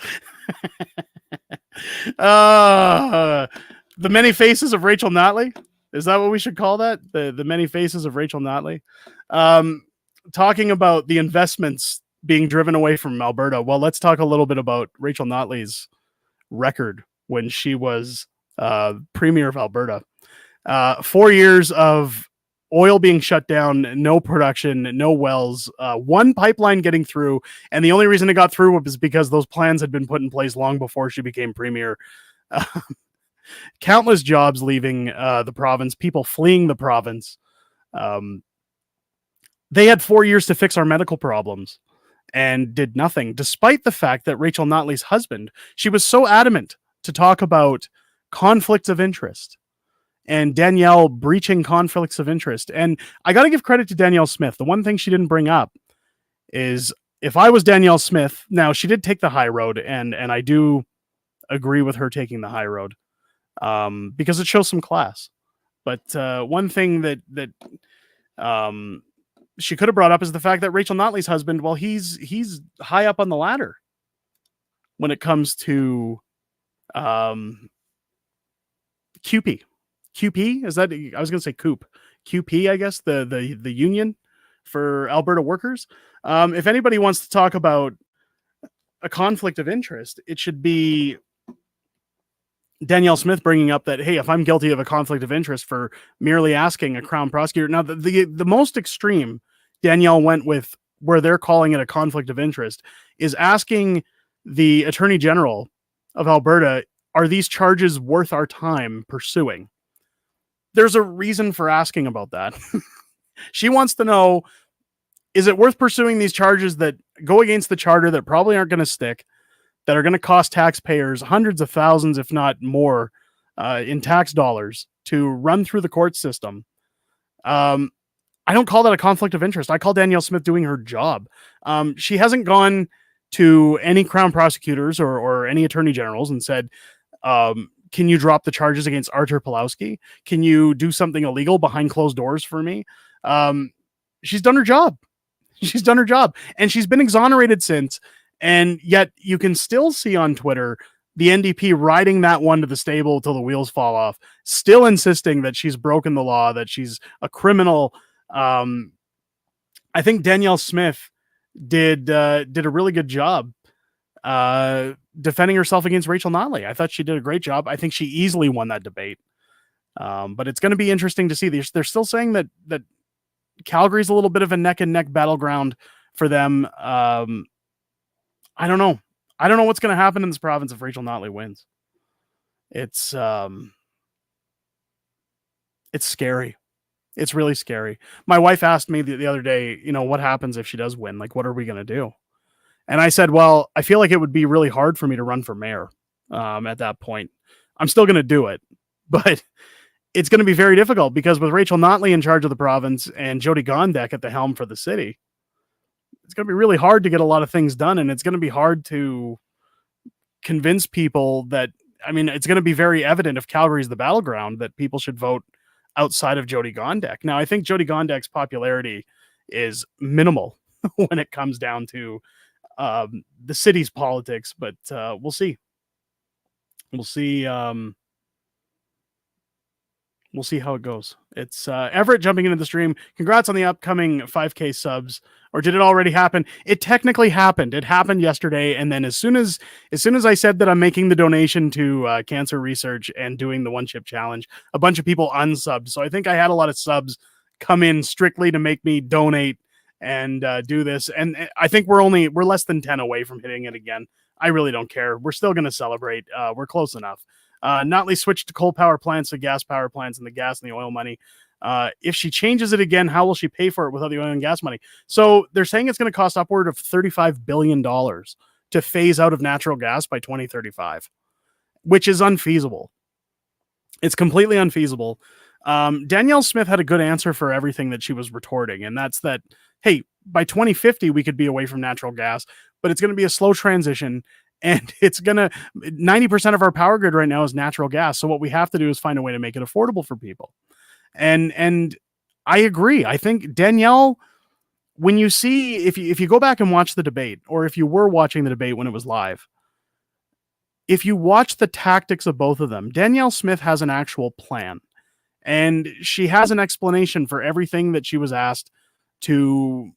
the many faces of Rachel Notley. Is that what we should call that? The many faces of Rachel Notley. Talking about the investments being driven away from Alberta. Well, let's talk a little bit about Rachel Notley's record when she was Premier of Alberta. 4 years of oil being shut down, no production, no wells, one pipeline getting through. And the only reason it got through was because those plans had been put in place long before she became Premier. Countless jobs leaving the province, people fleeing the province. They had 4 years to fix our medical problems and did nothing, despite the fact that Rachel Notley's husband, she was so adamant to talk about conflicts of interest and Danielle breaching conflicts of interest. And I got to give credit to Danielle Smith. The one thing she didn't bring up is if I was Danielle Smith, now she did take the high road, and I do agree with her taking the high road because it shows some class. But one thing that she could have brought up is the fact that Rachel Notley's husband, well, he's high up on the ladder when it comes to QP. QP, is that, I was going to say Coop. QP, I guess, the union for Alberta workers. If anybody wants to talk about a conflict of interest, it should be Danielle Smith bringing up that, hey, if I'm guilty of a conflict of interest for merely asking a Crown prosecutor. Now, the most extreme Danielle went with, where they're calling it a conflict of interest, is asking the Attorney General of Alberta, are these charges worth our time pursuing? There's a reason for asking about that. She wants to know, is it worth pursuing these charges that go against the charter that probably aren't going to stick, that are going to cost taxpayers hundreds of thousands, if not more, in tax dollars to run through the court system? I don't call that a conflict of interest. I call Danielle Smith doing her job. She hasn't gone to any Crown prosecutors or any attorney generals and said, can you drop the charges against Artur Pawlowski? Can you do something illegal behind closed doors for me? She's done her job. She's done her job. And she's been exonerated since. And yet you can still see on Twitter the NDP riding that one to the stable till the wheels fall off, still insisting that she's broken the law, that she's a criminal. I think Danielle Smith did a really good job defending herself against Rachel Notley. I thought she did a great job. I think she easily won that debate. But it's going to be interesting to see. They're still saying that Calgary's a little bit of a neck and neck battleground for them. I don't know. I don't know what's going to happen in this province if Rachel Notley wins. It's scary. It's really scary. My wife asked me the other day, what happens if she does win? Like, what are we going to do? And I said, well, I feel like it would be really hard for me to run for mayor at that point. I'm still going to do it. But it's going to be very difficult because with Rachel Notley in charge of the province and Jody Gondek at the helm for the city, it's going to be really hard to get a lot of things done, and it's going to be hard to convince people that, I mean, it's going to be very evident if Calgary's the battleground that people should vote outside of Jody Gondek. Now, I think Jody Gondek's popularity is minimal when it comes down to the city's politics, but we'll see. We'll see. We'll see how it goes. It's Everett jumping into the stream. Congrats on the upcoming 5K subs. Or did it already happen? It technically happened. It happened yesterday, and then as soon as I said that I'm making the donation to cancer research and doing the one chip challenge, a bunch of people unsubbed. So I think I had a lot of subs come in strictly to make me donate and do this. And I think we're less than 10 away from hitting it again. I really don't care. We're still going to celebrate. We're close enough. Notley switched to coal power plants to gas power plants and the gas and the oil money. If she changes it again, how will she pay for it without the oil and gas money? So they're saying it's going to cost upward of $35 billion to phase out of natural gas by 2035, which is unfeasible. It's completely unfeasible. Danielle Smith had a good answer for everything that she was retorting, and that's that, hey, by 2050, we could be away from natural gas, but it's going to be a slow transition. And it's going to 90% of our power grid right now is natural gas. So what we have to do is find a way to make it affordable for people. And I agree. I think Danielle, when you see, if you go back and watch the debate, or if you were watching the debate when it was live, if you watch the tactics of both of them, Danielle Smith has an actual plan, and she has an explanation for everything that she was asked to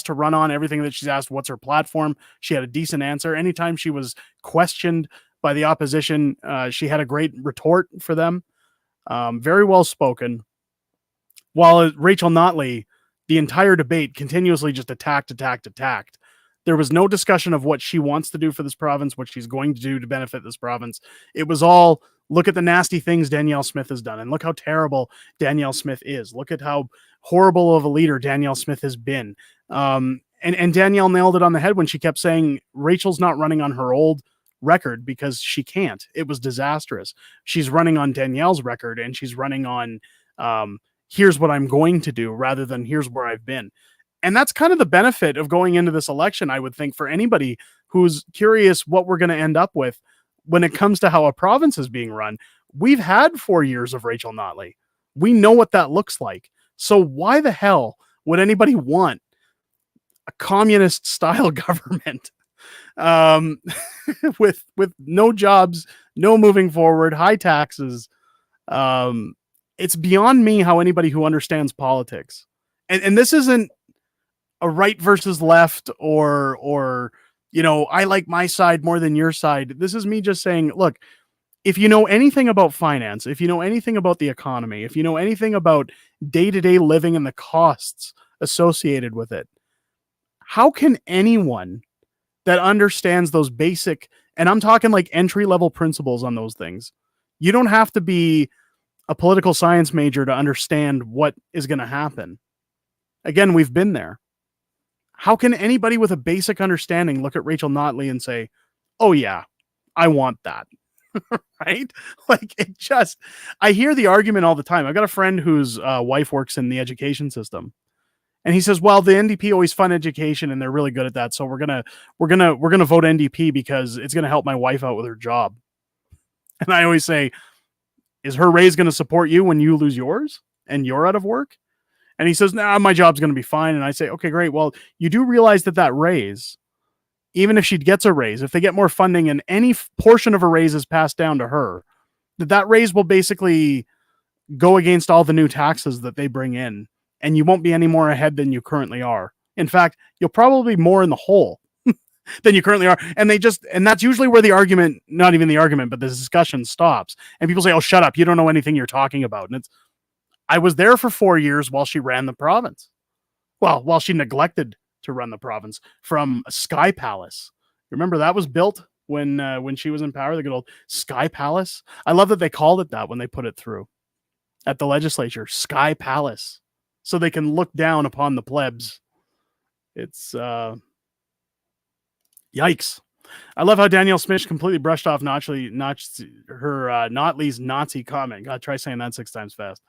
run on, everything that she's asked, what's her platform. She had a decent answer. Anytime she was questioned by the opposition, she had a great retort for them. Very well spoken. While Rachel Notley, the entire debate continuously just attacked. There was no discussion of what she wants to do for this province, what she's going to do to benefit this province. It was all, look at the nasty things Danielle Smith has done, and look how terrible Danielle Smith is. Look at how horrible of a leader Danielle Smith has been. And Danielle nailed it on the head when she kept saying Rachel's not running on her old record because she can't. It was disastrous. She's running on Danielle's record, and she's running on here's what I'm going to do rather than here's where I've been. And that's kind of the benefit of going into this election, I would think, for anybody who's curious what we're going to end up with when it comes to how a province is being run. We've had 4 years of Rachel Notley. We know what that looks like. So why the hell would anybody want a communist style government with no jobs, no moving forward, high taxes? It's beyond me how anybody who understands politics, and this isn't a right versus left or I like my side more than your side. This is me just saying, look, if you know anything about finance, if you know anything about the economy, if you know anything about day-to-day living and the costs associated with it, how can anyone that understands those basic, and I'm talking like entry-level principles on those things, you don't have to be a political science major to understand what is going to happen. Again, we've been there. How can anybody with a basic understanding look at Rachel Notley and say, oh yeah, I want that? Right? Like, I hear the argument all the time. I've got a friend whose wife works in the education system, and he says, well, the NDP always fund education and they're really good at that. So we're going to vote NDP because it's going to help my wife out with her job. And I always say, is her raise going to support you when you lose yours and you're out of work? And he says, nah, my job's going to be fine. And I say, okay, great. Well, you do realize that raise, even if she gets a raise, if they get more funding and any portion of a raise is passed down to her, that raise will basically go against all the new taxes that they bring in. And you won't be any more ahead than you currently are. In fact, you'll probably be more in the hole than you currently are. And that's usually where the argument, not even the argument, but the discussion stops. And people say, oh, shut up. You don't know anything you're talking about. And I was there for 4 years while she ran the province. Well, while she neglected to run the province from Sky Palace. Remember that was built when she was in power, the good old Sky Palace. I love that they called it that when they put it through at the legislature, Sky Palace, so they can look down upon the plebs. It's yikes. I love how Danielle Smith completely brushed off Notley's Nazi comment. God, try saying that 6 times fast.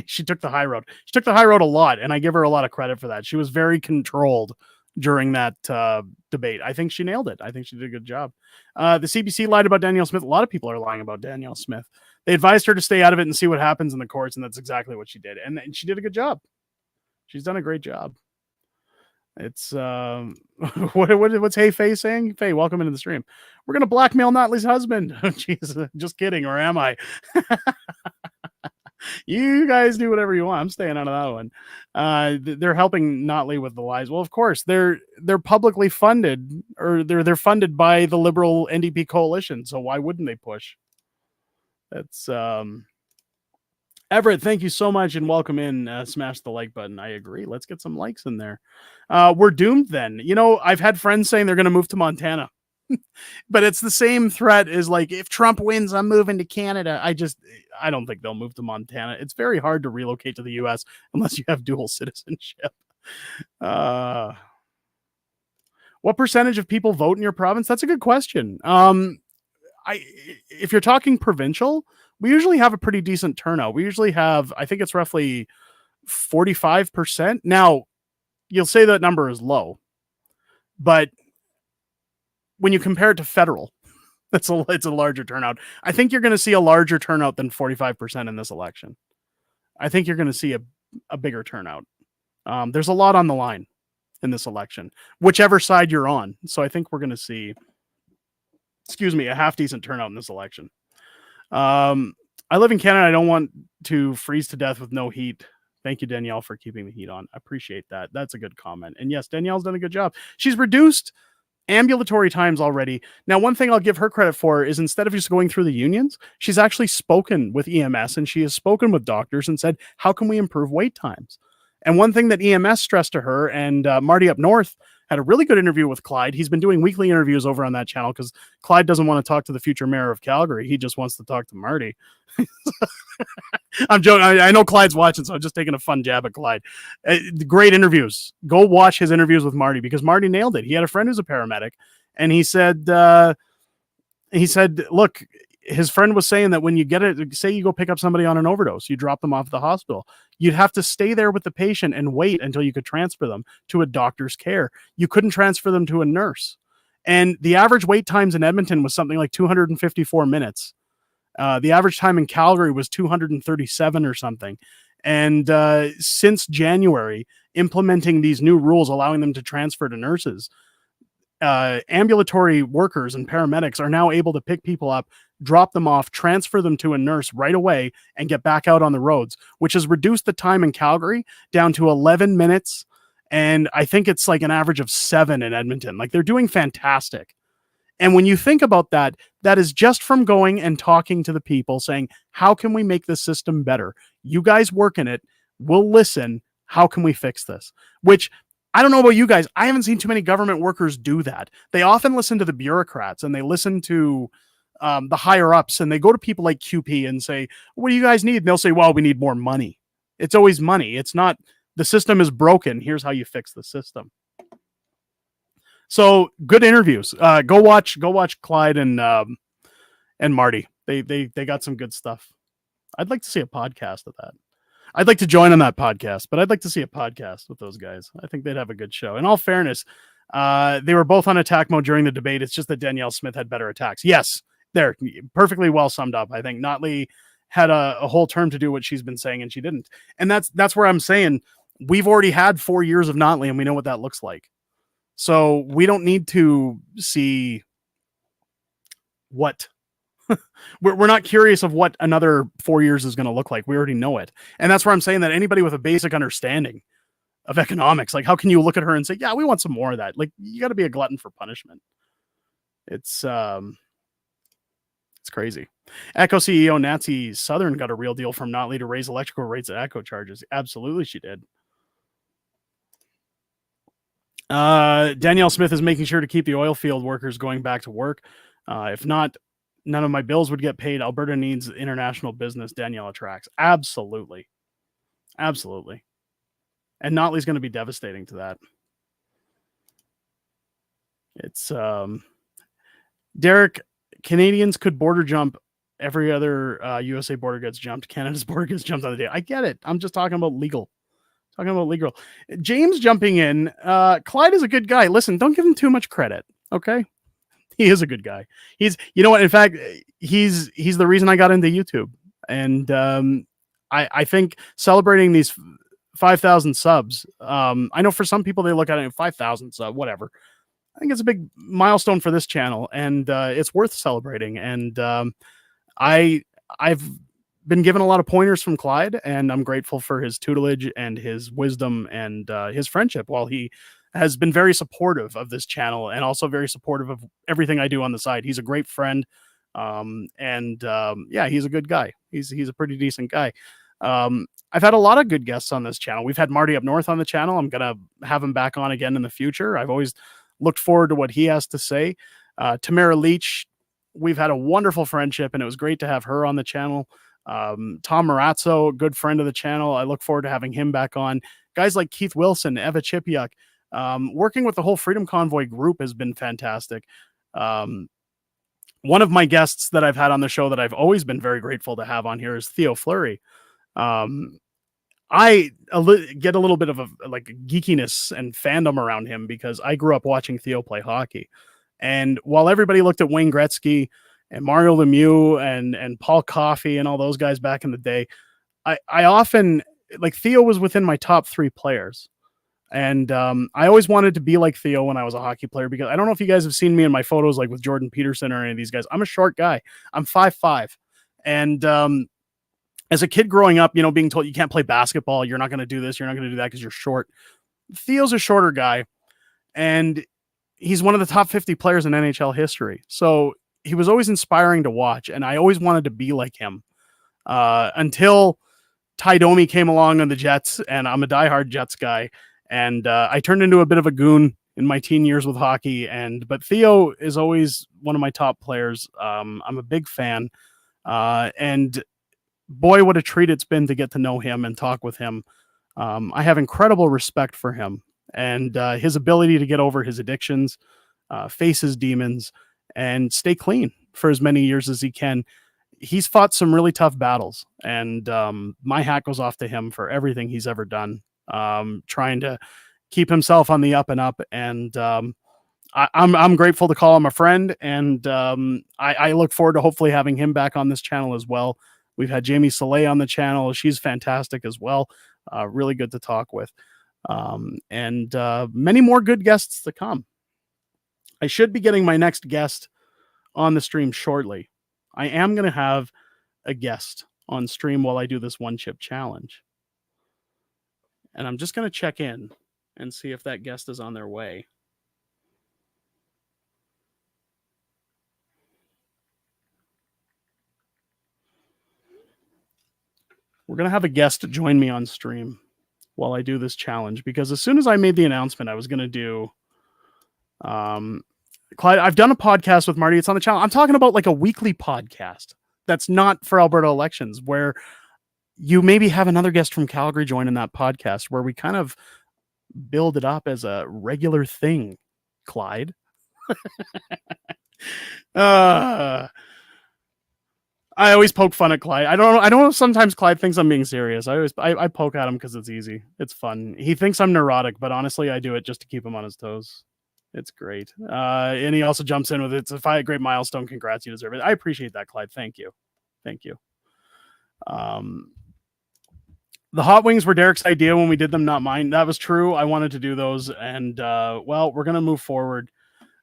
She took the high road. She took the high road a lot, and I give her a lot of credit for that. She was very controlled during that debate. I think she nailed it. I think she did a good job. The CBC lied about Danielle Smith. A lot of people are lying about Danielle Smith. They advised her to stay out of it and see what happens in the courts, and that's exactly what she did. And she did a good job. She's done a great job. It's what's Hey Faye saying? Faye, welcome into the stream. We're gonna blackmail Notley's husband. Jeez, just kidding, or am I? You guys do whatever you want. I'm staying out of that one. They're helping Notley with the lies. Well, of course, they're publicly funded, or they're funded by the Liberal NDP coalition. So why wouldn't they push? That's Everett, thank you so much and welcome in. Smash the like button. I agree. Let's get some likes in there. We're doomed then. You know, I've had friends saying they're going to move to Montana. But it's the same threat as like, if Trump wins, I'm moving to Canada. I don't think they'll move to Montana. It's very hard to relocate to the US unless you have dual citizenship. What percentage of people vote in your province? That's a good question. If you're talking provincial, we usually have a pretty decent turnout. We usually have, I think it's roughly 45%. Now, you'll say that number is low, but when you compare it to federal, it's a larger turnout. I think you're going to see a larger turnout than 45% in this election. I think you're going to see a bigger turnout. There's a lot on the line in this election, whichever side you're on. So I think we're going to see, a half decent turnout in this election. I live in Canada. I don't want to freeze to death with no heat. Thank you, Danielle, for keeping the heat on. I appreciate that. That's a good comment. And yes, Danielle's done a good job. She's reduced ambulatory times already. Now, one thing I'll give her credit for is instead of just going through the unions, she's actually spoken with EMS and she has spoken with doctors and said, how can we improve wait times? And one thing that EMS stressed to her, and Marty up north had a really good interview with Clyde. He's been doing weekly interviews over on that channel because Clyde doesn't want to talk to the future mayor of Calgary. He just wants to talk to Marty. I'm joking. I know Clyde's watching, so I'm just taking a fun jab at Clyde. Great interviews. Go watch his interviews with Marty because Marty nailed it. He had a friend who's a paramedic, and he said, look, his friend was saying that when you get it, say you go pick up somebody on an overdose, you drop them off at the hospital, you'd have to stay there with the patient and wait until you could transfer them to a doctor's care. You couldn't transfer them to a nurse. And the average wait times in Edmonton was something like 254 minutes. The average time in Calgary was 237 or something. And since January, implementing these new rules, allowing them to transfer to nurses, ambulatory workers and paramedics are now able to pick people up, drop them off, transfer them to a nurse right away, and get back out on the roads, which has reduced the time in Calgary down to 11 minutes. And I think it's like an average of 7 in Edmonton. Like, they're doing fantastic. And when you think about that, that is just from going and talking to the people saying, how can we make this system better? You guys work in it. We'll listen. How can we fix this? Which, I don't know about you guys, I haven't seen too many government workers do that. They often listen to the bureaucrats and they listen to the higher ups, and they go to people like QP and say, what do you guys need? And they'll say, well, we need more money. It's always money. It's not, the system is broken. Here's how you fix the system. So good interviews. Go watch Clyde and Marty. They got some good stuff. I'd like to see a podcast of that. I'd like to join on that podcast, but I'd like to see a podcast with those guys. I think they'd have a good show. In all fairness, they were both on attack mode during the debate. It's just that Danielle Smith had better attacks. Yes, they're perfectly well summed up. I think Notley had a whole term to do what she's been saying, and she didn't. And that's where I'm saying we've already had 4 years of Notley, and we know what that looks like. So we don't need to see what we're not curious of what another 4 years is going to look like. We already know it. And that's where I'm saying that anybody with a basic understanding of economics, like, how can you look at her and say, yeah, we want some more of that? Like, you got to be a glutton for punishment. It's crazy. Echo CEO Nancy Southern got a real deal from Notley to raise electrical rates at Echo charges. Absolutely, she did. Danielle Smith is making sure to keep the oil field workers going back to work. If not, none of my bills would get paid. Alberta needs international business. Danielle attracts. Absolutely. Absolutely. And Notley's going to be devastating to that. It's Derek, Canadians could border jump. Every other USA border gets jumped. Canada's border gets jumped on the day. I get it. I'm just talking about legal. Talking about legal. James jumping in. Clyde is a good guy. Listen, don't give him too much credit. Okay, he is a good guy. He's, you know what? In fact, he's the reason I got into YouTube. And I think celebrating these 5,000 subs. I know for some people they look at it 5,000 sub, whatever. I think it's a big milestone for this channel, and it's worth celebrating. And I've been given a lot of pointers from Clyde, and I'm grateful for his tutelage and his wisdom and his friendship, while he has been very supportive of this channel and also very supportive of everything I do on the side. He's a great friend. Yeah, he's a good guy. He's a pretty decent guy. I've had a lot of good guests on this channel. We've had Marty up north on the channel. I'm going to have him back on again in the future. I've always looked forward to what he has to say. Tamara Leach, we've had a wonderful friendship, and it was great to have her on the channel. Tom Marazzo, good friend of the channel. I look forward to having him back on. Guys like Keith Wilson, Eva Chipiuk, working with the whole Freedom Convoy group has been fantastic. One of my guests that I've had on the show that I've always been very grateful to have on here is Theo Fleury. I get a little bit of a geekiness and fandom around him because I grew up watching Theo play hockey. And while everybody looked at Wayne Gretzky and Mario Lemieux and Paul Coffey and all those guys back in the day, I often, Theo was within my top 3 players. And I always wanted to be like Theo when I was a hockey player, because I don't know if you guys have seen me in my photos, like with Jordan Peterson or any of these guys. I'm a short guy. I'm 5'5". And as a kid growing up, being told you can't play basketball, you're not going to do this, you're not going to do that because you're short. Theo's a shorter guy, and he's one of the top 50 players in NHL history. So he was always inspiring to watch, and I always wanted to be like him until Ty Domi came along on the Jets, and I'm a diehard Jets guy. And I turned into a bit of a goon in my teen years with hockey. But Theo is always one of my top players. I'm a big fan. And boy, what a treat it's been to get to know him and talk with him. I have incredible respect for him and his ability to get over his addictions, face his demons, and stay clean for as many years as he can. He's fought some really tough battles, and my hat goes off to him for everything he's ever done. Trying to keep himself on the up and up. And I'm grateful to call him a friend. And I look forward to hopefully having him back on this channel as well. We've had Jamie Soleil on the channel. She's fantastic as well. Really good to talk with. And many more good guests to come. I should be getting my next guest on the stream shortly. I am going to have a guest on stream while I do this one chip challenge. And I'm just going to check in and see if that guest is on their way. We're going to have a guest join me on stream while I do this challenge, because as soon as I made the announcement I was going to do Clyde, I've done a podcast with Marty. It's on the channel. I'm talking about like a weekly podcast that's not for Alberta elections, where you maybe have another guest from Calgary join in that podcast, where we kind of build it up as a regular thing, Clyde. I always poke fun at Clyde. I don't know if sometimes Clyde thinks I'm being serious. I poke at him because it's easy. It's fun. He thinks I'm neurotic, but honestly, I do it just to keep him on his toes. It's great. And he also jumps in with, it's a great milestone. Congrats, you deserve it. I appreciate that, Clyde. Thank you. The hot wings were Derek's idea when we did them, not mine. That was true. I wanted to do those. And well, we're going to move forward.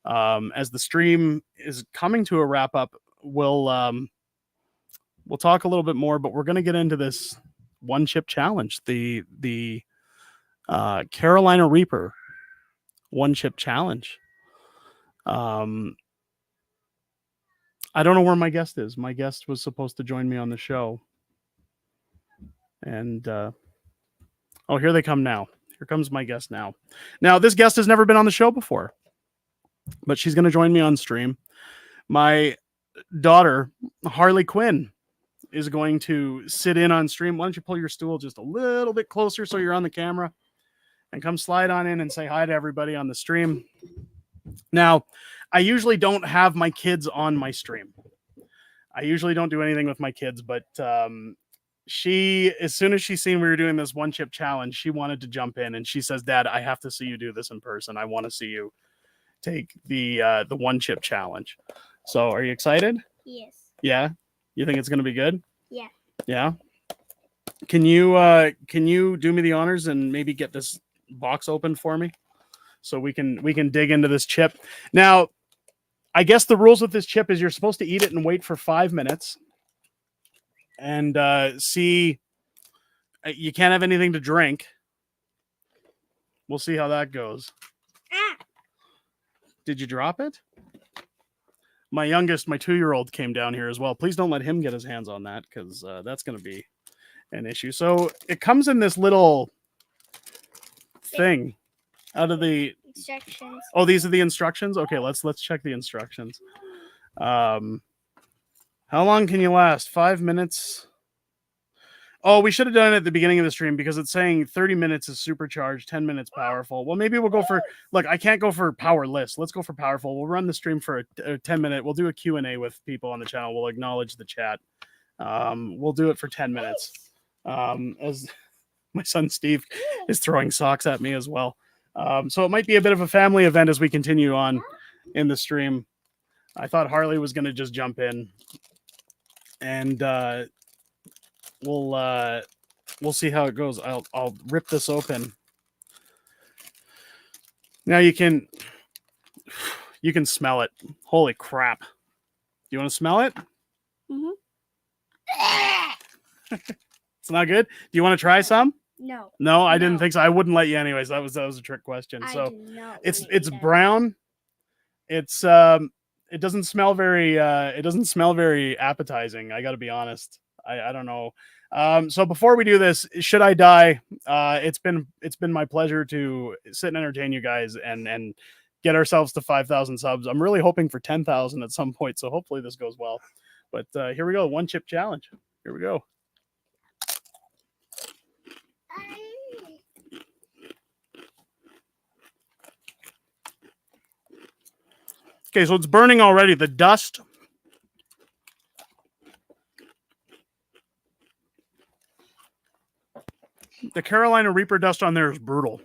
As the stream is coming to a wrap up, we'll talk a little bit more, but we're going to get into this one chip challenge, the Carolina Reaper one chip challenge. I don't know where my guest is. My guest was supposed to join me on the show. And oh, here they come now. Here comes my guest now. Now, this guest has never been on the show before, but she's going to join me on stream. My daughter, Harley Quinn, is going to sit in on stream. Why don't you pull your stool just a little bit closer so you're on the camera, and come slide on in and say hi to everybody on the stream. Now, I usually don't have my kids on my stream. I usually don't do anything with my kids, but she, as soon as she seen we were doing this one chip challenge, she wanted to jump in and she says, Dad, I have to see you do this in person. I want to see you take the one chip challenge. So are you excited? Yes. Yeah. You think it's going to be good? Yeah. Yeah. Can you do me the honors and maybe get this box open for me so we can dig into this chip? Now, I guess the rules with this chip is you're supposed to eat it and wait for 5 minutes. And see, you can't have anything to drink. We'll see how that goes. Ah. Did you drop it? My youngest, my 2-year-old, came down here as well. Please don't let him get his hands on that because that's going to be an issue. So it comes in this little thing out of the instructions. Oh, these are the instructions. Okay, let's check the instructions. How long can you last? 5 minutes. Oh, we should have done it at the beginning of the stream because it's saying 30 minutes is supercharged, 10 minutes powerful. Well, maybe we'll go for, look, I can't go for powerless. Let's go for powerful. We'll run the stream for a 10-minute. We'll do a Q&A with people on the channel. We'll acknowledge the chat. We'll do it for 10 minutes. As my son Steve is throwing socks at me as well. So it might be a bit of a family event as we continue on in the stream. I thought Harley was going to just jump in. And we'll see how it goes. I'll rip this open. Now you can smell it. Holy crap! Do you want to smell it? Mm-hmm. It's not good. Do you want to try some? No. No, I didn't think so. I wouldn't let you anyways. That was a trick question. So it's brown. It's it doesn't smell very appetizing. I got to be honest. I don't know. So before we do this, should I die? It's been my pleasure to sit and entertain you guys and get ourselves to 5,000 subs. I'm really hoping for 10,000 at some point. So hopefully this goes well. But here we go. One chip challenge. Here we go. Okay, so it's burning already. The dust. The Carolina Reaper dust on there is brutal.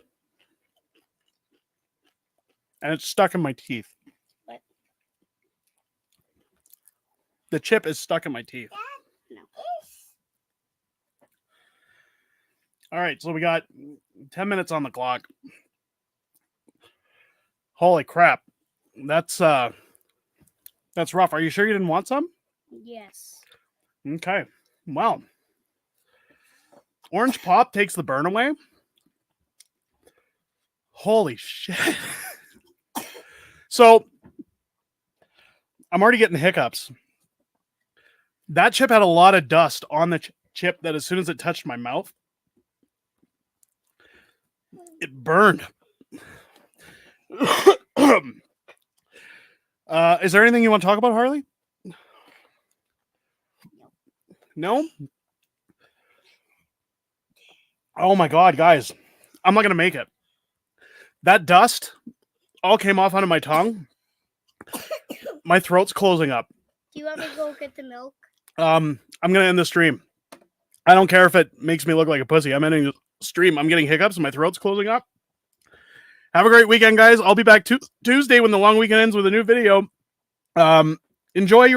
And it's stuck in my teeth. What? The chip is stuck in my teeth. No. All right, so we got 10 minutes on the clock. Holy crap. That's rough. Are you sure you didn't want some? Yes. Okay. Well, orange pop takes the burn away. Holy shit. So, I'm already getting hiccups. That chip had a lot of dust on the chip that as soon as it touched my mouth, it burned. Is there anything you want to talk about, Harley? No? Oh my God, guys. I'm not going to make it. That dust all came off onto my tongue. My throat's closing up. Do you want me to go get the milk? I'm going to end the stream. I don't care if it makes me look like a pussy. I'm ending the stream. I'm getting hiccups and my throat's closing up. Have a great weekend, guys. I'll be back Tuesday when the long weekend ends with a new video. Enjoy your